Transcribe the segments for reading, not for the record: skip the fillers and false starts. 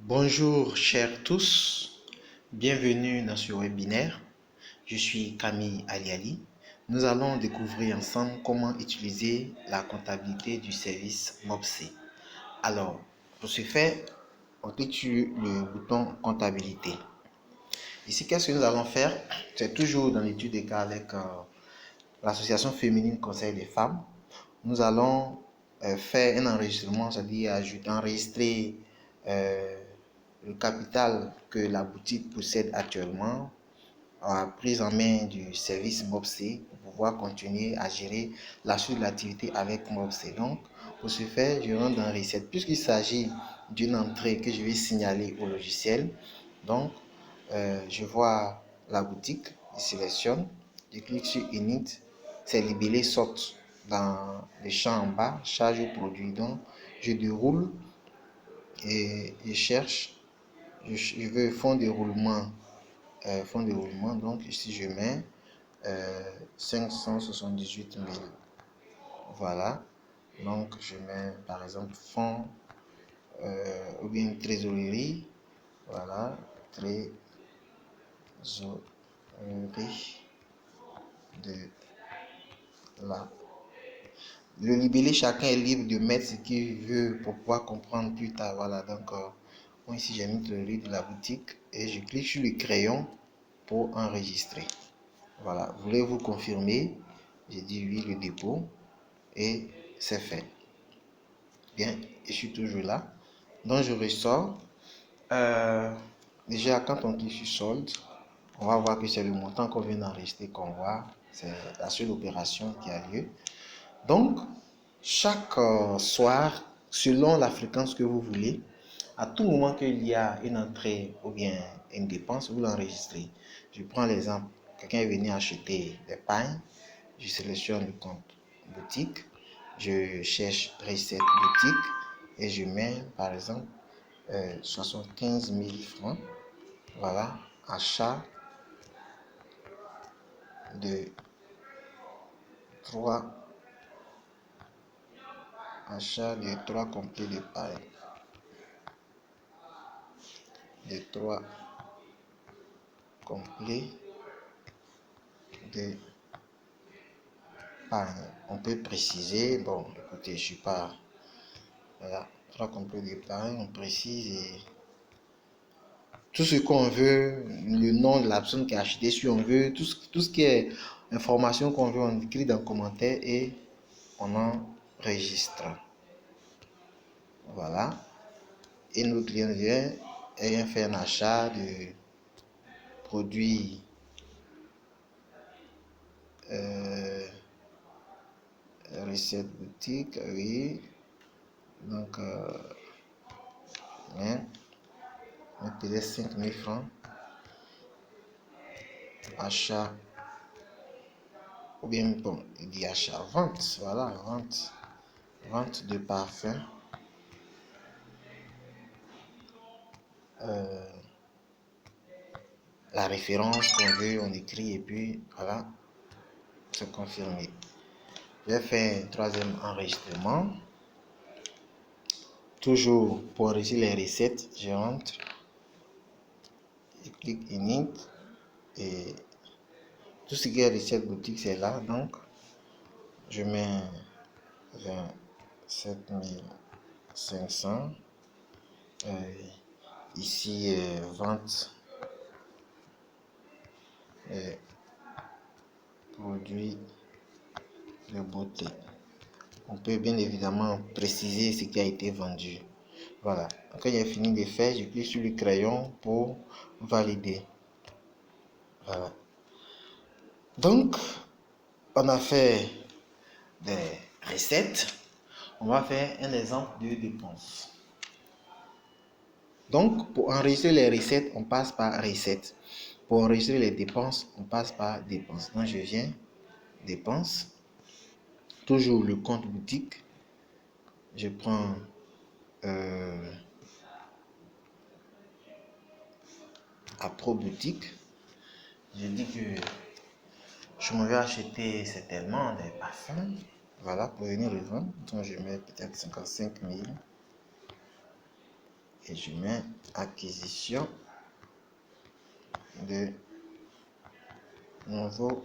Bonjour chers tous, bienvenue dans ce webinaire. Je suis Camille Aliali. Nous allons découvrir ensemble comment utiliser la comptabilité du service MOPSE. Alors, pour ce faire, on clique sur le bouton comptabilité. Ici, qu'est-ce que nous allons faire? C'est toujours dans l'étude des cas avec l'association féminine Conseil des femmes. Nous allons faire un enregistrement, c'est-à-dire enregistrer le capital que la boutique possède actuellement à prise en main du service MOPSE pour pouvoir continuer à gérer la suite de l'activité avec MOPSE. Donc, pour ce faire, je rentre dans Recette. Puisqu'il s'agit d'une entrée que je vais signaler au logiciel, donc je vois la boutique, je sélectionne, je clique sur Init, c'est libellé sorte dans le champ en bas, charge au produit. Donc, je déroule et je cherche, je veux fond de roulement. Donc ici je mets 578 000. Voilà, donc je mets par exemple fonds ou bien trésorerie. Voilà, trésorerie de la. Le libellé, chacun est libre de mettre ce qu'il veut pour pouvoir comprendre plus tard. Voilà, donc moi ici j'ai mis trésorerie de la boutique et je clique sur le crayon pour enregistrer. Voilà, voulez-vous confirmer? J'ai dit oui, le dépôt, et c'est fait. Bien, je suis toujours là. Donc je ressors. Déjà, quand on clique sur solde, on va voir que c'est le montant qu'on vient d'enregistrer qu'on voit. C'est la seule opération qui a lieu. Donc, chaque soir, selon la fréquence que vous voulez, à tout moment qu'il y a une entrée ou bien une dépense, vous l'enregistrez. Je prends l'exemple, quelqu'un est venu acheter des pains, je sélectionne le compte boutique, je cherche recette boutique et je mets par exemple 75 000 francs. Voilà, achat de 3 complets de pain. De 3 complets de pain. On peut préciser, bon, écoutez, je suis pas. Voilà, 3 complets de pain, on précise et tout ce qu'on veut, le nom de la personne qui a acheté, si on veut, tout ce qui est information qu'on veut, on écrit dans le commentaire et on enregistre. Voilà. Et notre client vient faire un achat de produits recette boutique, oui. Donc, peut-être 5 000 francs. Achat, ou bien, bon, il dit achat, vente, voilà, vente de parfum. La référence qu'on veut, on écrit et puis voilà, c'est confirmé. Je vais faire un troisième enregistrement. Toujours pour enregistrer les recettes, je rentre, je clique Init et tout ce qui est recette boutique c'est là, donc je mets 27 500. Ici vente produits de beauté. On peut bien évidemment préciser ce qui a été vendu. Voilà, quand j'ai fini de faire, je clique sur le crayon pour valider. Voilà. Donc, on a fait des recettes. On va faire un exemple de dépenses. Donc, pour enregistrer les recettes, on passe par recettes. Pour enregistrer les dépenses, on passe par dépenses. Donc, je viens, dépenses. Toujours le compte boutique. Je prends à Pro Boutique. Je dis que je me vais acheter certainement des parfums. Voilà, pour venir le vendre. Donc, je mets peut-être 55 000. et je mets acquisition de nouveaux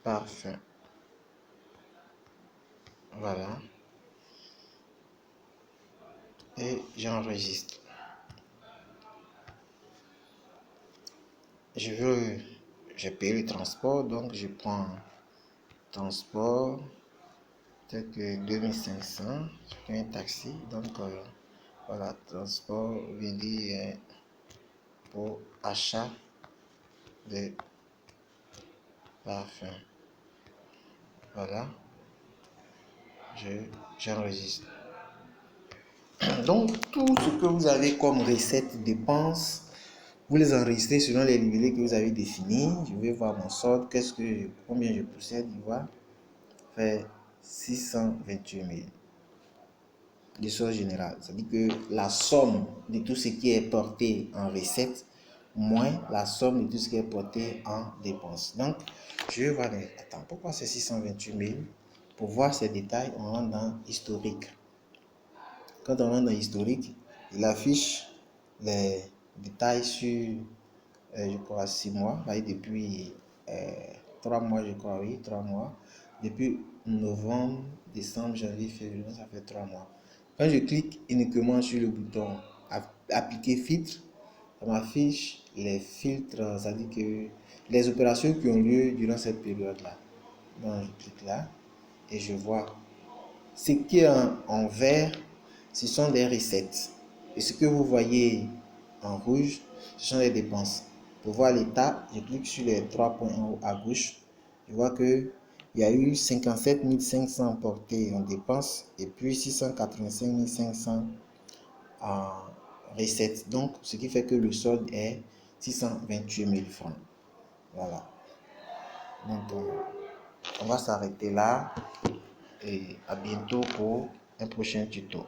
parfums. Voilà. Et j'enregistre. Je paye le transport, donc je prends transport, peut-être que 2500, je prends un taxi, donc voilà, transport, veut dire pour achat de parfum. Voilà, j'enregistre. Donc, tout ce que vous avez comme recette dépenses, vous les enregistrez selon les libellés que vous avez définis. Je vais voir mon solde, combien je possède, il va faire 628 000. De sorte générale, c'est-à-dire que la somme de tout ce qui est porté en recette moins la somme de tout ce qui est porté en dépenses. Donc, je vais voir, mais attends, pourquoi c'est 628 000? Pour voir ces détails, on rentre dans historique. Quand on rentre dans historique, il affiche les détails sur, je crois, 6 mois, depuis 3 mois, je crois, oui, 3 mois. Depuis novembre, décembre, janvier, février, ça fait 3 mois. Quand je clique uniquement sur le bouton appliquer filtre, ça m'affiche les filtres, c'est-à-dire que les opérations qui ont lieu durant cette période-là. Donc je clique là et je vois ce qui est en vert, ce sont des recettes. Et ce que vous voyez en rouge, ce sont les dépenses. Pour voir l'état, je clique sur les 3 points en haut à gauche. Je vois que il y a eu 57 500 portés en dépenses et puis 685 500 en recettes. Donc, ce qui fait que le solde est 628 000 francs. Voilà. Donc, on va s'arrêter là et à bientôt pour un prochain tuto.